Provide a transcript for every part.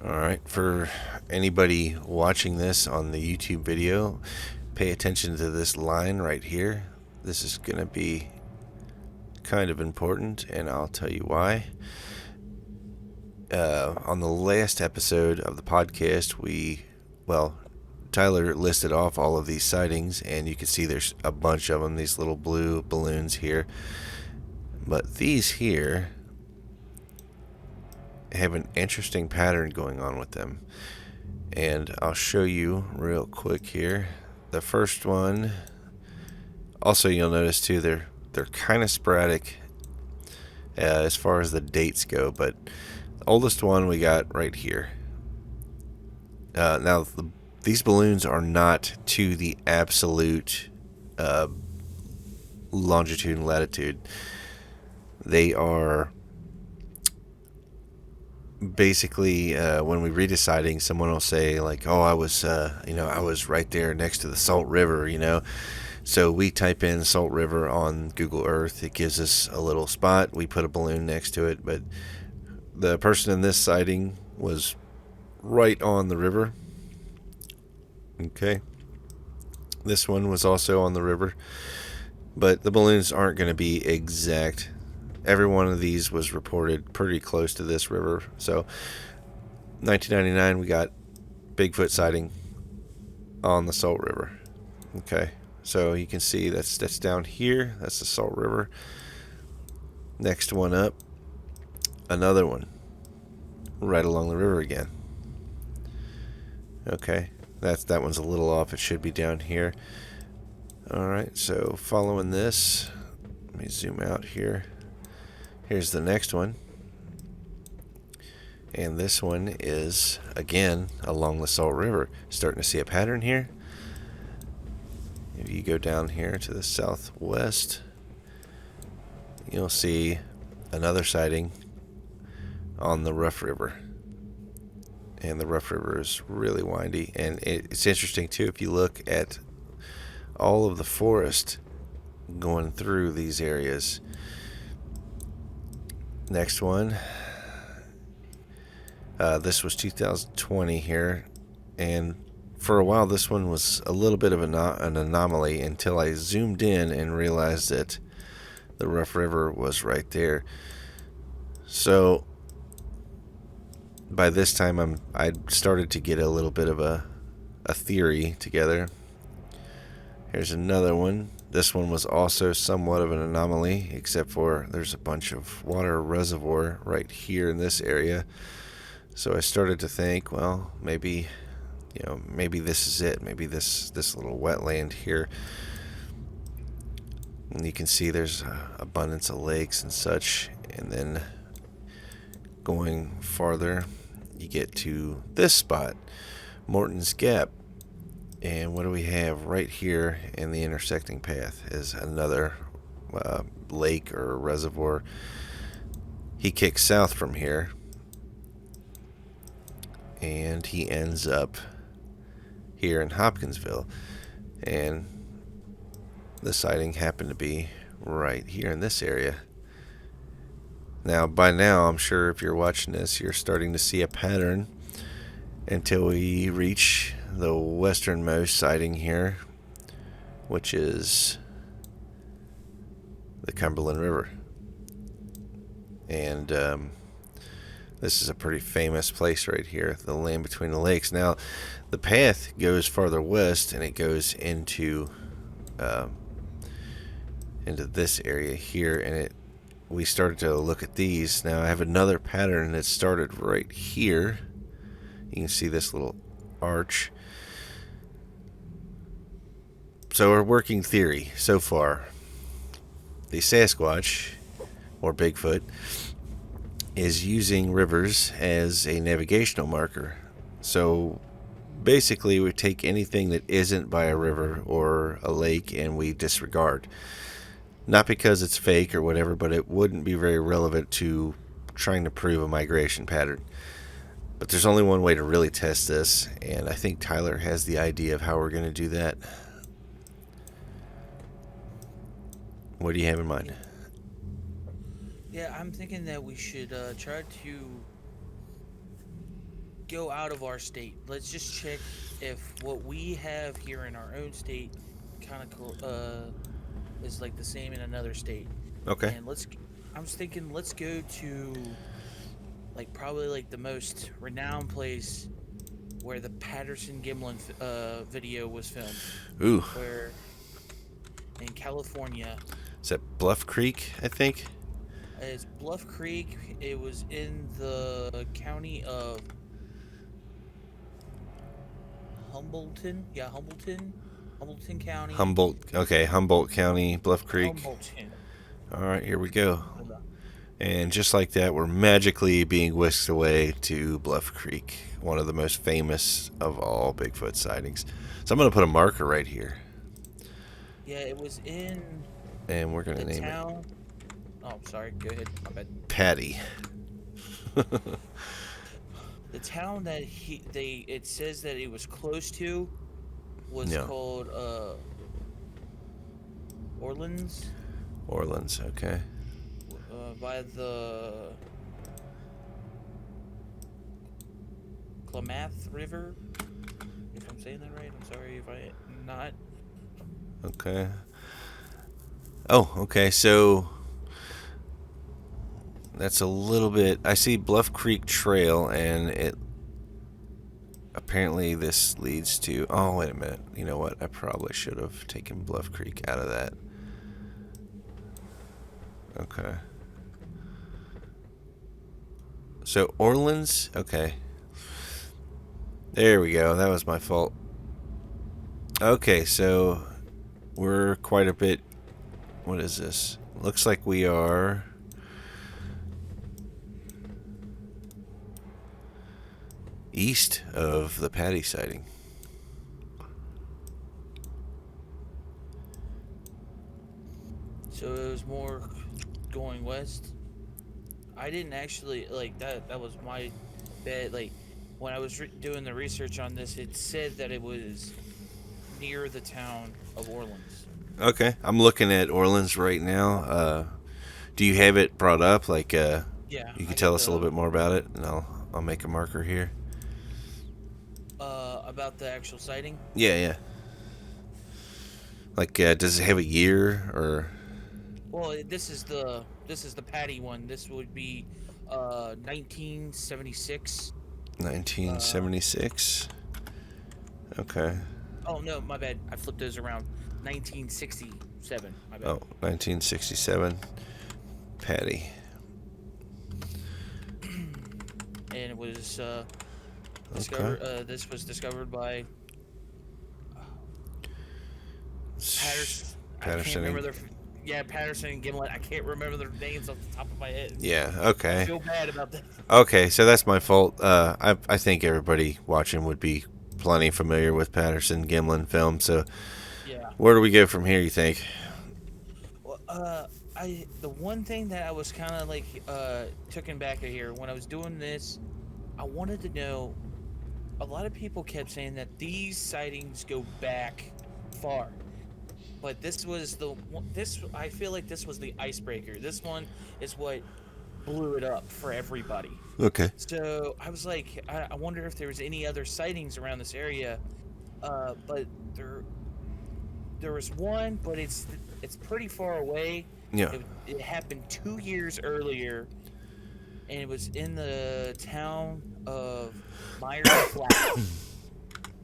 Alright, for anybody watching this on the YouTube video, pay attention to this line right here. This is going to be kind of important, and I'll tell you why. On the last episode of the podcast, Tyler listed off all of these sightings, and you can see there's a bunch of them, these little blue balloons here. But these here have an interesting pattern going on with them, and I'll show you real quick here. The first one, also you'll notice too, they're kind of sporadic as far as the dates go, but the oldest one we got right here. These balloons are not to the absolute longitude and latitude. They are basically, when we read a sighting, someone will say like, "Oh, I was right there next to the Salt River," So we type in Salt River on Google Earth. It gives us a little spot. We put a balloon next to it, but the person in this sighting was right on the river. Okay. This one was also on the river, but the balloons aren't going to be exact. Every one of these was reported pretty close to this river. So 1999, we got Bigfoot sighting on the Salt River. Okay. So you can see that's down here. That's the Salt River. Next one up, another one right along the river again. Okay, that one's a little off. It should be down here. All right, so following this, let me zoom out here. Here's the next one. And this one is, again, along the Salt River. Starting to see a pattern here. If you go down here to the southwest, you'll see another sighting on the Rough River. And the Rough River is really windy. And it's interesting, too, if you look at all of the forest going through these areas. Next one. This was 2020 here. And for a while, this one was a little bit of an anomaly until I zoomed in and realized that the Rough River was right there. So by this time, I'd started to get a little bit of a theory together. Here's another one. This one was also somewhat of an anomaly, except for there's a bunch of water reservoir right here in this area. So I started to think, well, maybe this is it. Maybe this little wetland here. And you can see there's abundance of lakes and such. And then going farther, you get to this spot, Morton's Gap. And what do we have right here in the intersecting path is another lake or reservoir. He kicks south from here, and he ends up here in Hopkinsville. And the sighting happened to be right here in this area. Now, by now, I'm sure if you're watching this, you're starting to see a pattern until we reach the westernmost sighting here, which is the Cumberland River. And this is a pretty famous place right here, the land between the lakes. Now, the path goes farther west, and it goes into this area here, and we started to look at these. Now, I have another pattern that started right here. You can see this little arch. So our working theory so far, the Sasquatch, or Bigfoot, is using rivers as a navigational marker. So basically we take anything that isn't by a river or a lake and we disregard. Not because it's fake or whatever, but it wouldn't be very relevant to trying to prove a migration pattern. But there's only one way to really test this, and I think Tyler has the idea of how we're going to do that. What do you have in mind? Yeah, I'm thinking that we should try to go out of our state. Let's just check if what we have here in our own state kind of is like the same in another state. Okay. And I was thinking, let's go to like probably like the most renowned place where the Patterson-Gimlin video was filmed, Ooh, where in California. is that Bluff Creek? I think. It's Bluff Creek. It was in the county of Humboldton. Yeah, Humboldton County. Humboldt. Okay, Humboldt County, Bluff Creek. Humboldton. All right, here we go. Hold on. And just like that, we're magically being whisked away to Bluff Creek, one of the most famous of all Bigfoot sightings. So I'm going to put a marker right here, Yeah, it was in and we're going to the name it town. Oh, sorry. Go ahead. My bad. Patty. The town that it says that it was close to was Yeah, called Orleans, Orleans. Okay. by the Klamath River. If I'm saying that right, I'm sorry if I not. Okay. Oh, okay. So that's a little bit. I see Bluff Creek Trail, and it apparently this leads to. Oh, wait a minute. You know what? I probably should have taken Bluff Creek out of that. Okay. So Orleans. Okay. There we go. That was my fault. Okay, so we're quite a bit. What is this? Looks like we are. East of the Patty sighting. So it was more going west. I didn't actually like that. That was my bad. Like when I was doing the research on this, it said that it was near the town of Orleans. Okay, I'm looking at Orleans right now. Do you have it brought up? Like, Yeah, you I could got tell us a little the bit more about it, and I'll make a marker here. about the actual sighting. Yeah, yeah. Like, does it have a year or Well, this is the Patty one. This would be 1976. Uh 1976? Okay. oh no, my bad. I flipped those around. 1967. My bad. Oh, 1967. Patty. And it was Okay. discovered. This was discovered by Patterson. I can't Patterson. remember their. Yeah, Patterson and Gimlet. I can't remember their names off the top of my head. Yeah. I Okay. feel bad about that. Okay. So that's my fault. I think everybody watching would be plenty familiar with Patterson-Gimlin film. So Yeah. where do we go from here? You think? Well, the one thing that I was kind of like taken back at here when I was doing this, I wanted to know. A lot of people kept saying that these sightings go back far, but this was the one. This I feel like this was the icebreaker. This one is what blew it up for everybody. Okay. So I was like, I wonder if there was any other sightings around this area. But there was one, but it's pretty far away. Yeah. It happened 2 years earlier, and it was in the town of Myers Flat.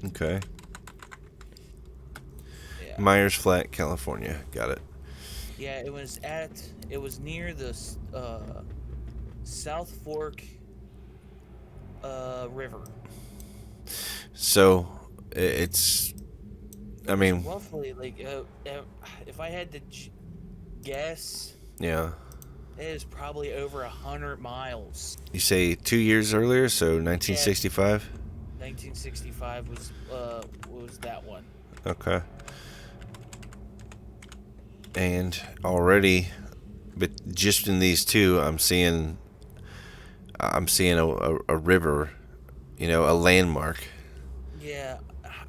Okay. Yeah, Myers Flat, California. Got it. yeah. It was near the South Fork River. So it's. I mean, Roughly, like if I had to guess, yeah. it is probably over 100 miles. You say 2 years earlier, so Yeah, 1965. 1965 was that one. Okay. And already, but just in these two, I'm seeing a river, a landmark. Yeah,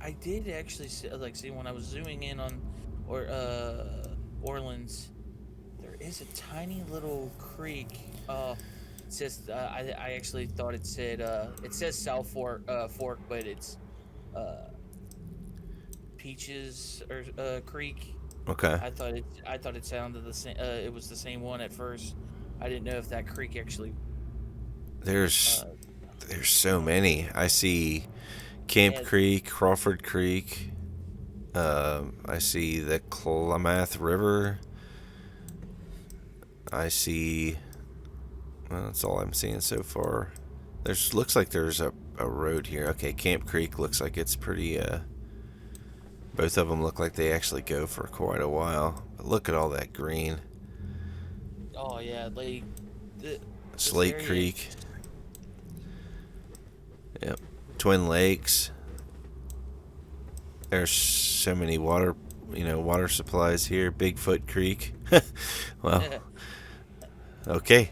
I did actually see when I was zooming in on or Orleans. There is a tiny little creek. It says I actually thought it says South Fork, but it's uh, Peaches or Creek. Okay. I thought it sounded the same. It was the same one at first. I didn't know if that creek actually. There's Uh, there's so many. I see Camp yeah, Creek, Crawford Creek. I see the Klamath River. I see. Well, that's all I'm seeing so far. There's looks like there's a road here. Okay, Camp Creek looks like it's pretty. Both of them look like they actually go for quite a while. But look at all that green. oh yeah, like the this Slate area is Creek. Yep. Twin Lakes. There's so many water supplies here. Bigfoot Creek. Well, okay.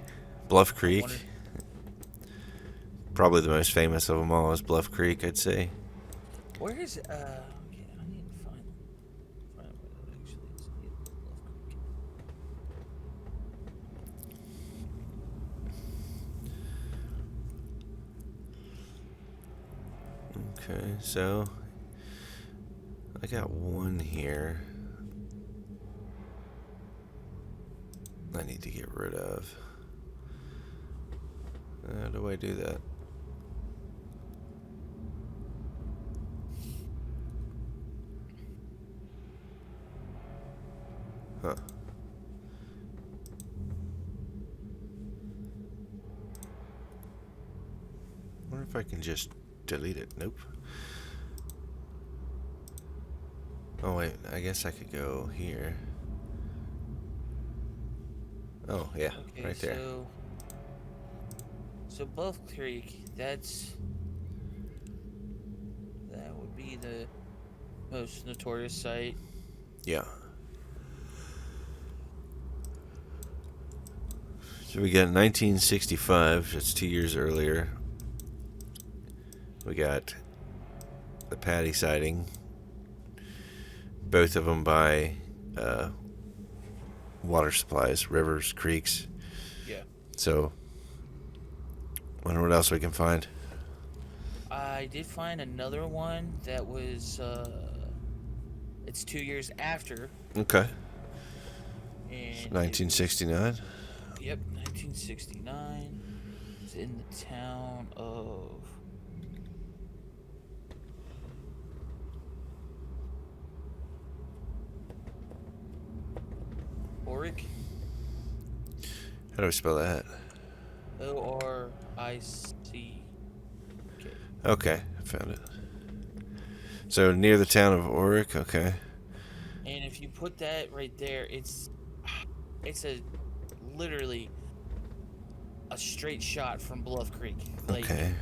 Bluff I Creek. wonder Probably the most famous of them all is Bluff Creek, I'd say. where is okay, I need to find where that actually is. Okay, so I got one here I need to get rid of. How do I do that? Huh. Wonder if I can just delete it. Nope. Oh wait, I guess I could go here. Oh yeah, Okay, right there. so Bluff Creek, that would be the most notorious site. Yeah. So we got 1965, that's 2 years earlier. We got the Patty sighting. Both of them by water supplies, rivers, creeks. Yeah. So, wonder what else we can find. I did find another one that was it's 2 years after, Okay. and it was 1969. yep, 1969. It's in the town of Oric. How do we spell that? Orick. Okay, I found it. So near the town of Oric. Okay. And if you put that right there, it's a literally a straight shot from Bluff Creek. Like Okay.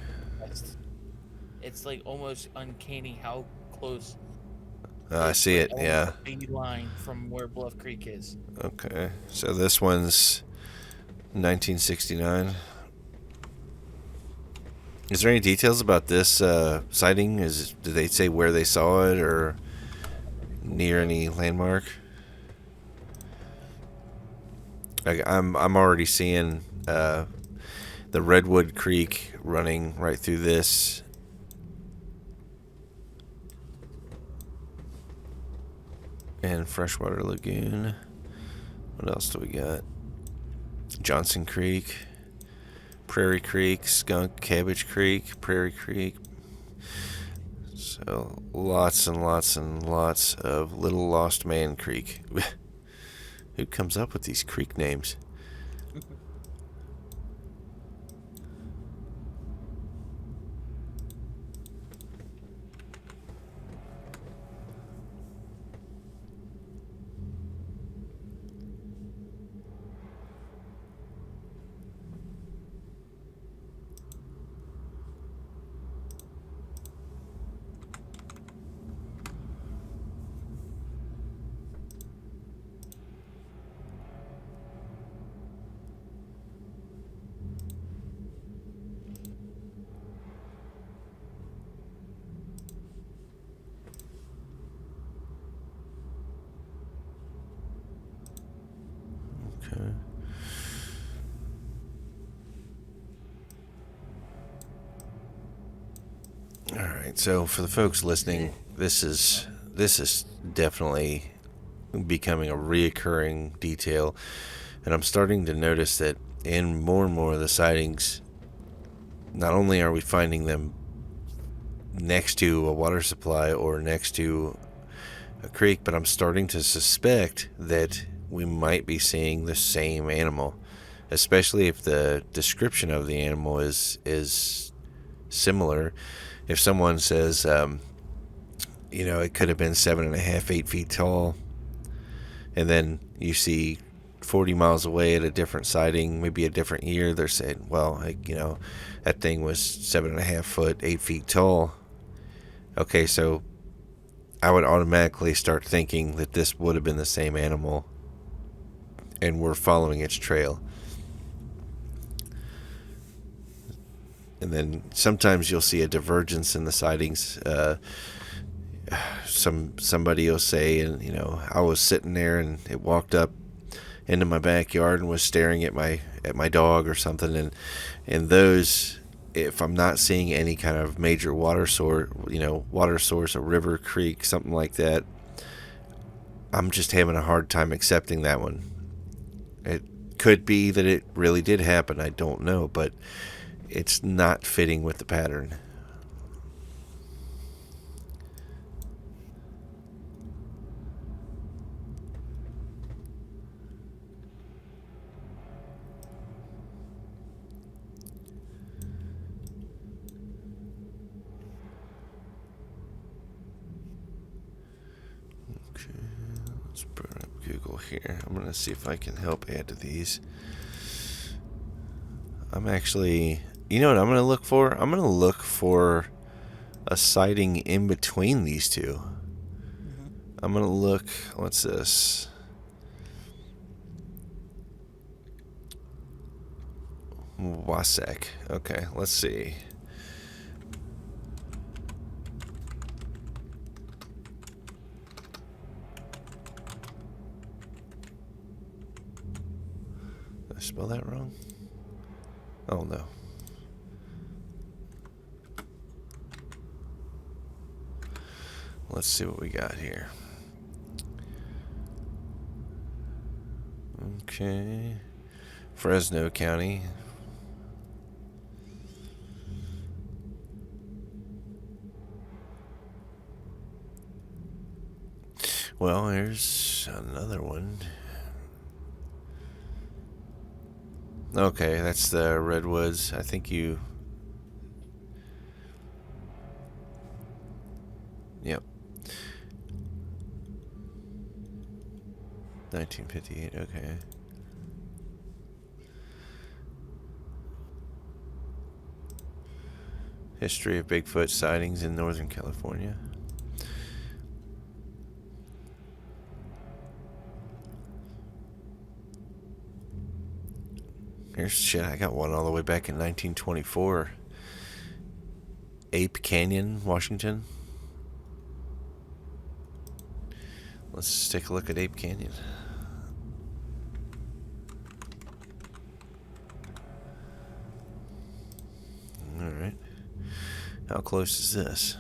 it's like almost uncanny how close. I It's see like it. almost Yeah. a big line from where Bluff Creek is. Okay. So this one's 1969. Is there any details about this sighting? Did they say where they saw it or near any landmark? I'm already seeing the Redwood Creek running right through this. And Freshwater Lagoon. What else do we got? Johnson Creek, Prairie Creek, Skunk, Cabbage Creek, Prairie Creek. So lots and lots and lots of Little Lost Man Creek. Who comes up with these creek names? All right. So for the folks listening, this is definitely becoming a reoccurring detail, and I'm starting to notice that in more and more of the sightings, not only are we finding them next to a water supply or next to a creek, but I'm starting to suspect that we might be seeing the same animal, especially if the description of the animal is similar. If someone says, it could have been 7.5, 8 feet tall, and then you see 40 miles away at a different sighting, maybe a different year, they're saying, well, that thing was 7.5 foot, 8 feet tall. Okay, so I would automatically start thinking that this would have been the same animal and we're following its trail. And then sometimes you'll see a divergence in the sightings. Somebody will say, and I was sitting there and it walked up into my backyard and was staring at my dog or something. And those, if I'm not seeing any kind of major water source, a river, creek, something like that, I'm just having a hard time accepting that one. It could be that it really did happen. I don't know, but it's not fitting with the pattern. Okay, let's bring up Google here. I'm going to see if I can help add to these. I'm actually, you know what I'm going to look for? I'm going to look for a sighting in between these two. Mm-hmm. I'm going to look, what's this? Wasek. Okay, let's see. Did I spell that wrong? Oh no. Let's see what we got here. Okay. Fresno County. Well, here's another one. Okay, that's the Redwoods. I think you... Yep. 1958, okay. History of Bigfoot sightings in Northern California. Here's shit, I got one all the way back in 1924. Ape Canyon, Washington. Let's take a look at Ape Canyon. Alright. How close is this?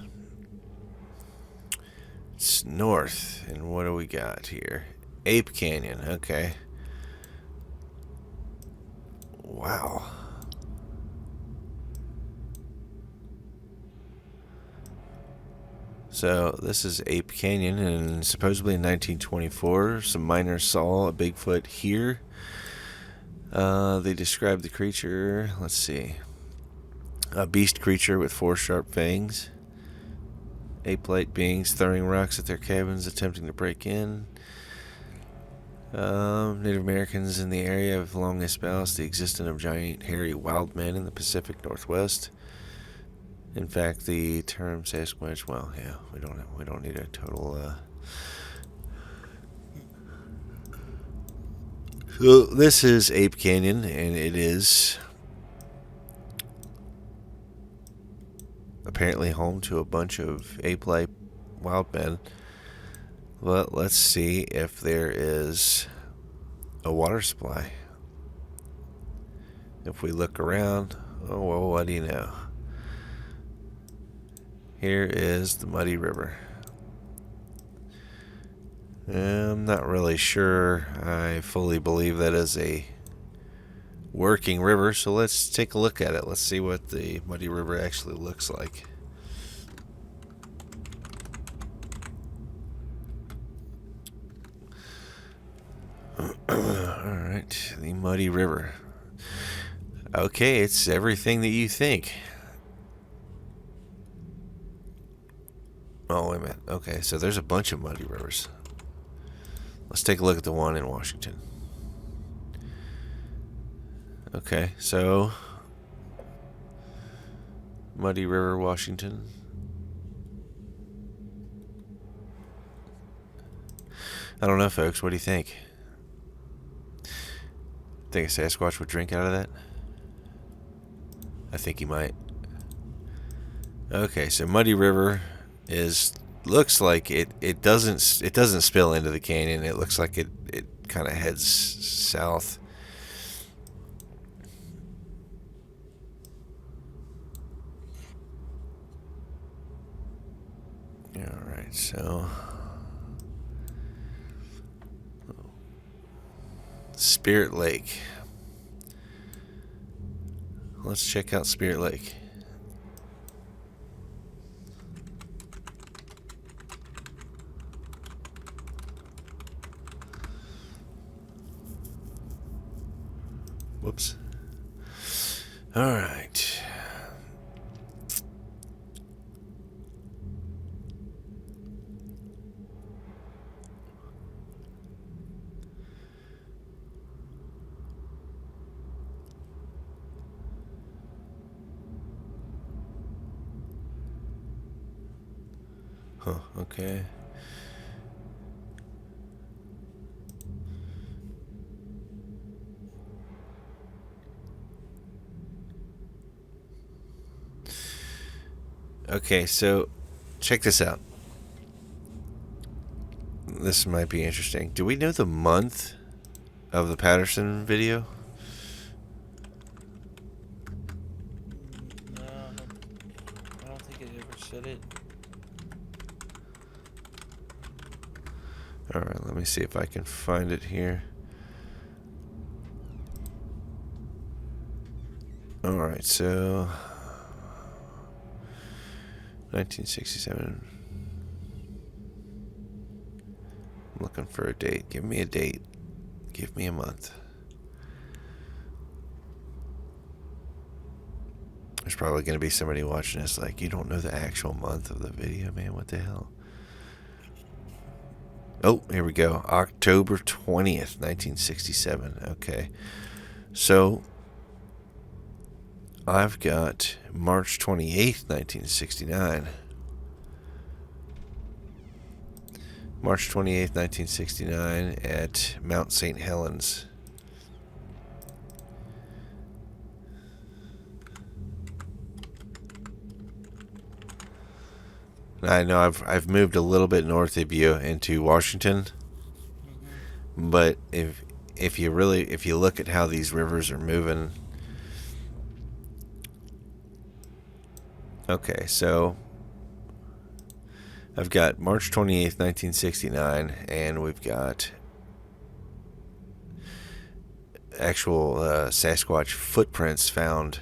It's north. And what do we got here? Ape Canyon, okay. Wow. So this is Ape Canyon, and supposedly in 1924, some miners saw a Bigfoot here. They described the creature, let's see, a beast creature with 4 sharp fangs. Ape-like beings throwing rocks at their cabins, attempting to break in. Native Americans in the area have long espoused the existence of giant hairy wild men in the Pacific Northwest. In fact, the term Sasquatch, well, yeah, we don't need a total. So this is Ape Canyon, and it is apparently home to a bunch of ape-like wild men. But let's see if there is a water supply. If we look around, oh well, what do you know? Here is the Muddy River. I'm not really sure I fully believe that is a working river, so let's take a look at it. Let's see what the Muddy River actually looks like. Alright, the Muddy River. Okay, it's everything that you think. Oh, wait a minute. Okay, so there's a bunch of muddy rivers. Let's take a look at the one in Washington. Okay, so Muddy River, Washington. I don't know, folks. What do you think? Think a Sasquatch would drink out of that? I think he might. Okay, so Muddy River looks like it doesn't spill into the canyon. It looks like it kind of heads south. All right, so Spirit Lake. Let's check out Spirit Lake. Whoops. All right. Huh, okay. Okay, so check this out. This might be interesting. Do we know the month of the Patterson video? No, I don't think it ever said it. Alright, let me see if I can find it here. Alright, so 1967. I'm looking for a date. Give me a date. Give me a month. There's probably going to be somebody watching this like, you don't know the actual month of the video, man. What the hell? Oh, here we go. October 20th, 1967. Okay. So I've got March 28th, 1969. March 28th, 1969 at Mount St. Helens. I know I've moved a little bit north of you into Washington, but if you look at how these rivers are moving. Okay, so I've got March 28th, 1969, and we've got actual Sasquatch footprints found.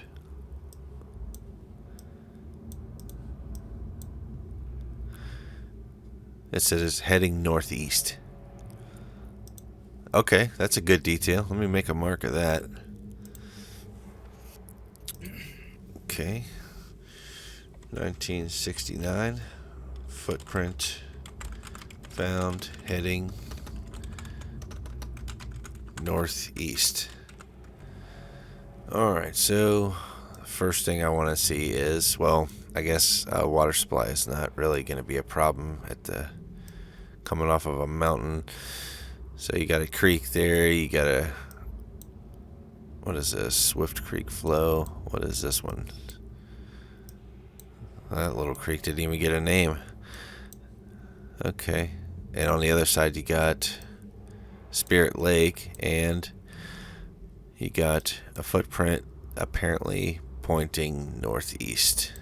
It says heading northeast. Okay, that's a good detail. Let me make a mark of that. Okay. 1969. Footprint found heading northeast. Alright, so first thing I want to see is, well, I guess water supply is not really going to be a problem at the coming off of a mountain. So you got a creek there, you got a, what is this? Swift Creek flow. What is this one? That little creek didn't even get a name. Okay. And on the other side you got Spirit Lake, and you got a footprint apparently pointing northeast.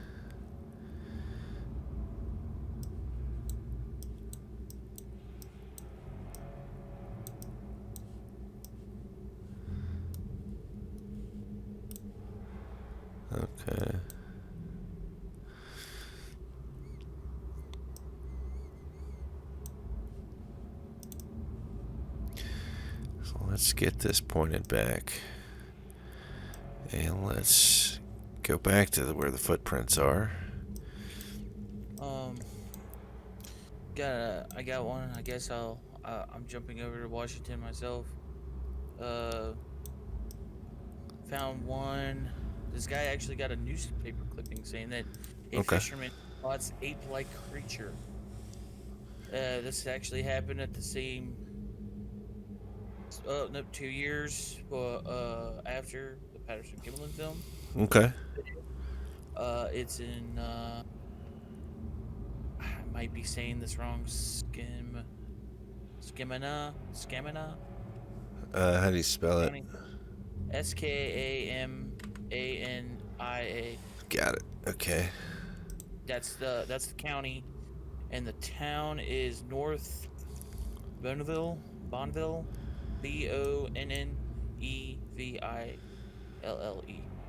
let's get this pointed back. And let's go back to where the footprints are. Um, I got one. I guess I'm jumping over to Washington myself. Uh, Found one. This guy actually got a newspaper clipping saying that a Okay. fisherman spots ape-like creature. This actually happened at the same. No, 2 years after the Patterson-Gimlin film. Okay. It's in. I might be saying this wrong. Scamina How do you spell it? County. Skamania. Got it. Okay. That's the county, and the town is North Bonneville. Bonneville.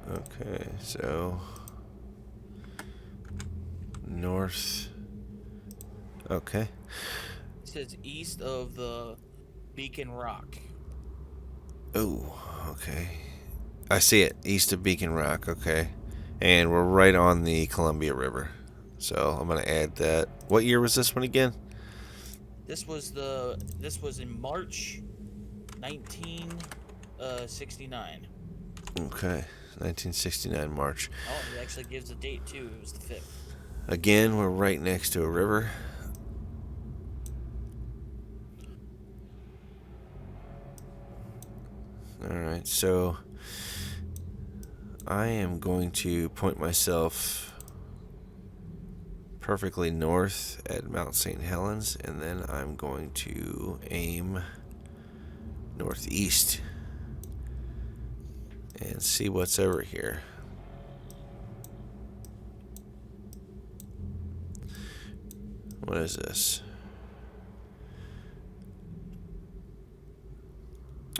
Okay, so north. Okay. It says east of the Beacon Rock. Oh, okay. I see it. East of Beacon Rock. Okay. And we're right on the Columbia River. So I'm going to add that. What year was this one again? This was in March 1969. Okay. 1969 March. Oh, it actually gives a date too. It was the 5th. Again, we're right next to a river. Alright, so I am going to point myself perfectly north at Mount St. Helens, and then I'm going to aim northeast and see what's over here. What is this?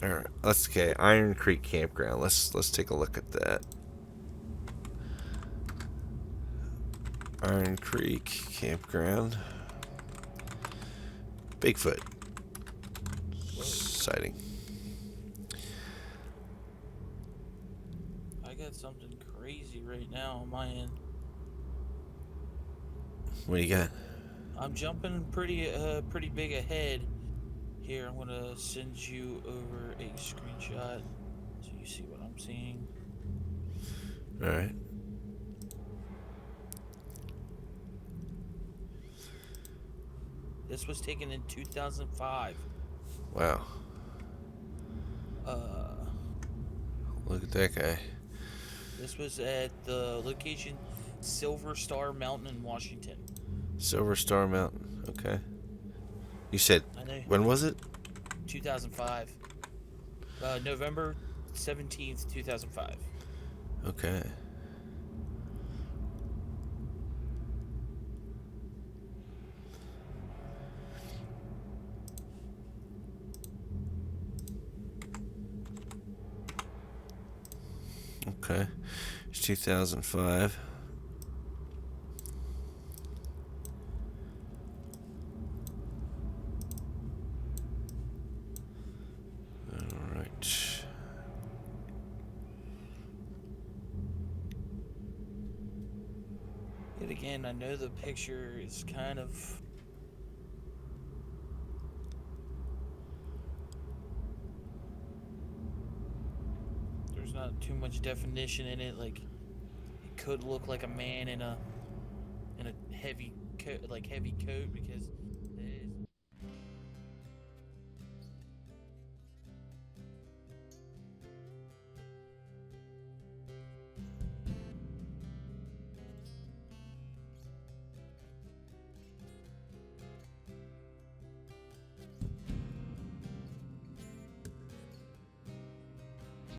All right, Iron Creek Campground. Let's take a look at that. Iron Creek Campground. Bigfoot sighting. I got something crazy right now on my end. What do you got? I'm jumping pretty big ahead. Here, I'm gonna send you over a screenshot so you see what I'm seeing. All right. This was taken in 2005. Wow. Look at that guy. This was at the location Silver Star Mountain in Washington. Silver Star Mountain. Okay. You said, I know. when was it? 2005. November 17th, 2005. Okay. Okay. It's 2005. All right. Yet again, I know the picture is kind of... There's not too much definition in it. Like, it could look like a man in a heavy coat, because